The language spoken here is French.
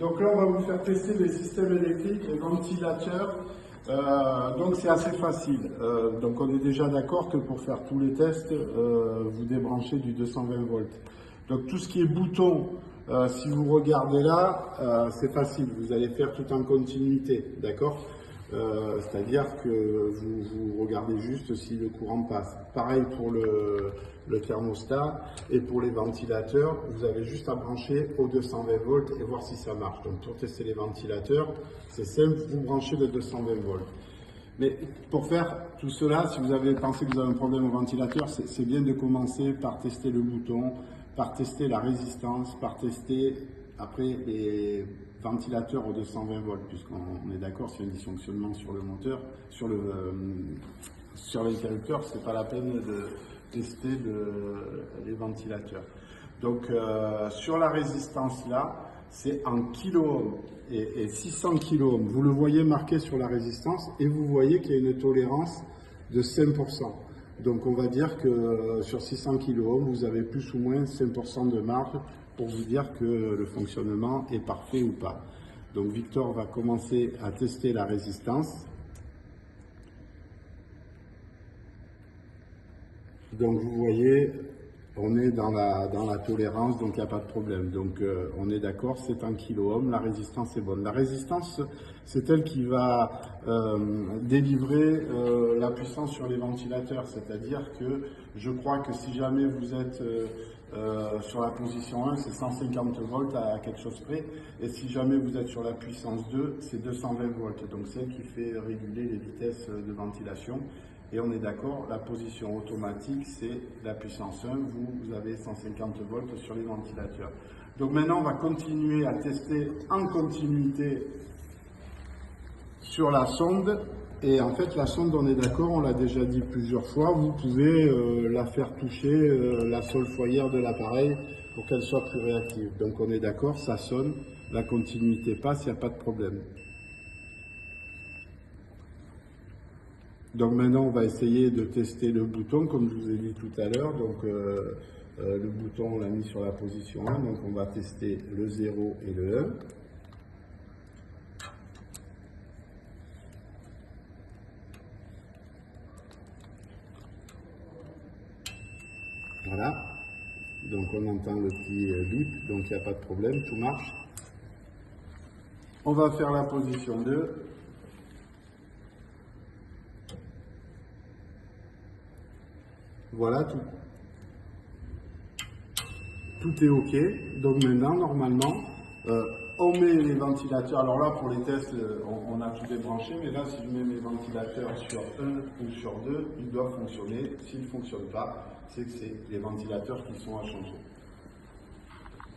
Donc là, on va vous faire tester les systèmes électriques, les ventilateurs. Donc c'est assez facile. Donc on est déjà d'accord que pour faire tous les tests, vous débranchez du 220 volts. Donc tout ce qui est bouton, si vous regardez là, c'est facile. Vous allez faire tout en continuité, d'accord? C'est-à-dire que vous regardez juste si le courant passe. Pareil pour le thermostat et pour les ventilateurs, vous avez juste à brancher au 220 volts et voir si ça marche. Donc pour tester les ventilateurs, c'est simple, vous branchez le 220 volts. Mais pour faire tout cela, si vous avez pensé que vous avez un problème au ventilateur, c'est bien de commencer par tester le bouton, par tester la résistance, par tester après les ventilateurs au 220 volts, puisqu'on est d'accord, s'il y a un dysfonctionnement sur le moteur, sur l'interrupteur, c'est pas la peine de tester les ventilateurs. Donc sur la résistance là, c'est en kiloohms et 600 kiloohms. Vous le voyez marqué sur la résistance et vous voyez qu'il y a une tolérance de 5%. Donc on va dire que sur 600 kiloohms, vous avez plus ou moins 5% de marge pour vous dire que le fonctionnement est parfait ou pas. Donc Victor va commencer à tester la résistance. Donc vous voyez, on est dans la tolérance, donc il n'y a pas de problème. Donc on est d'accord, c'est en kiloohms, la résistance est bonne. La résistance, c'est elle qui va délivrer la puissance sur les ventilateurs. C'est-à-dire que je crois que si jamais vous êtes sur la position 1, c'est 150 volts à quelque chose près. Et si jamais vous êtes sur la puissance 2, c'est 220 volts. Donc c'est elle qui fait réguler les vitesses de ventilation. Et on est d'accord, la position automatique, c'est la puissance 1, vous avez 150 volts sur les ventilateurs. Donc maintenant, on va continuer à tester en continuité sur la sonde. Et en fait, la sonde, on est d'accord, on l'a déjà dit plusieurs fois, vous pouvez la faire toucher la sole foyère de l'appareil pour qu'elle soit plus réactive. Donc on est d'accord, ça sonne, la continuité passe, il n'y a pas de problème. Donc maintenant, on va essayer de tester le bouton, comme je vous ai dit tout à l'heure. Donc le bouton, on l'a mis sur la position 1. Donc on va tester le 0 et le 1. Voilà. Donc on entend le petit bip, donc il n'y a pas de problème, tout marche. On va faire la position 2. Voilà, tout est OK. Donc maintenant, normalement, on met les ventilateurs. Alors là, pour les tests, on a tout débranché. Mais là, si je mets mes ventilateurs sur 1 ou sur 2, ils doivent fonctionner. S'ils ne fonctionnent pas, c'est que c'est les ventilateurs qui sont à changer.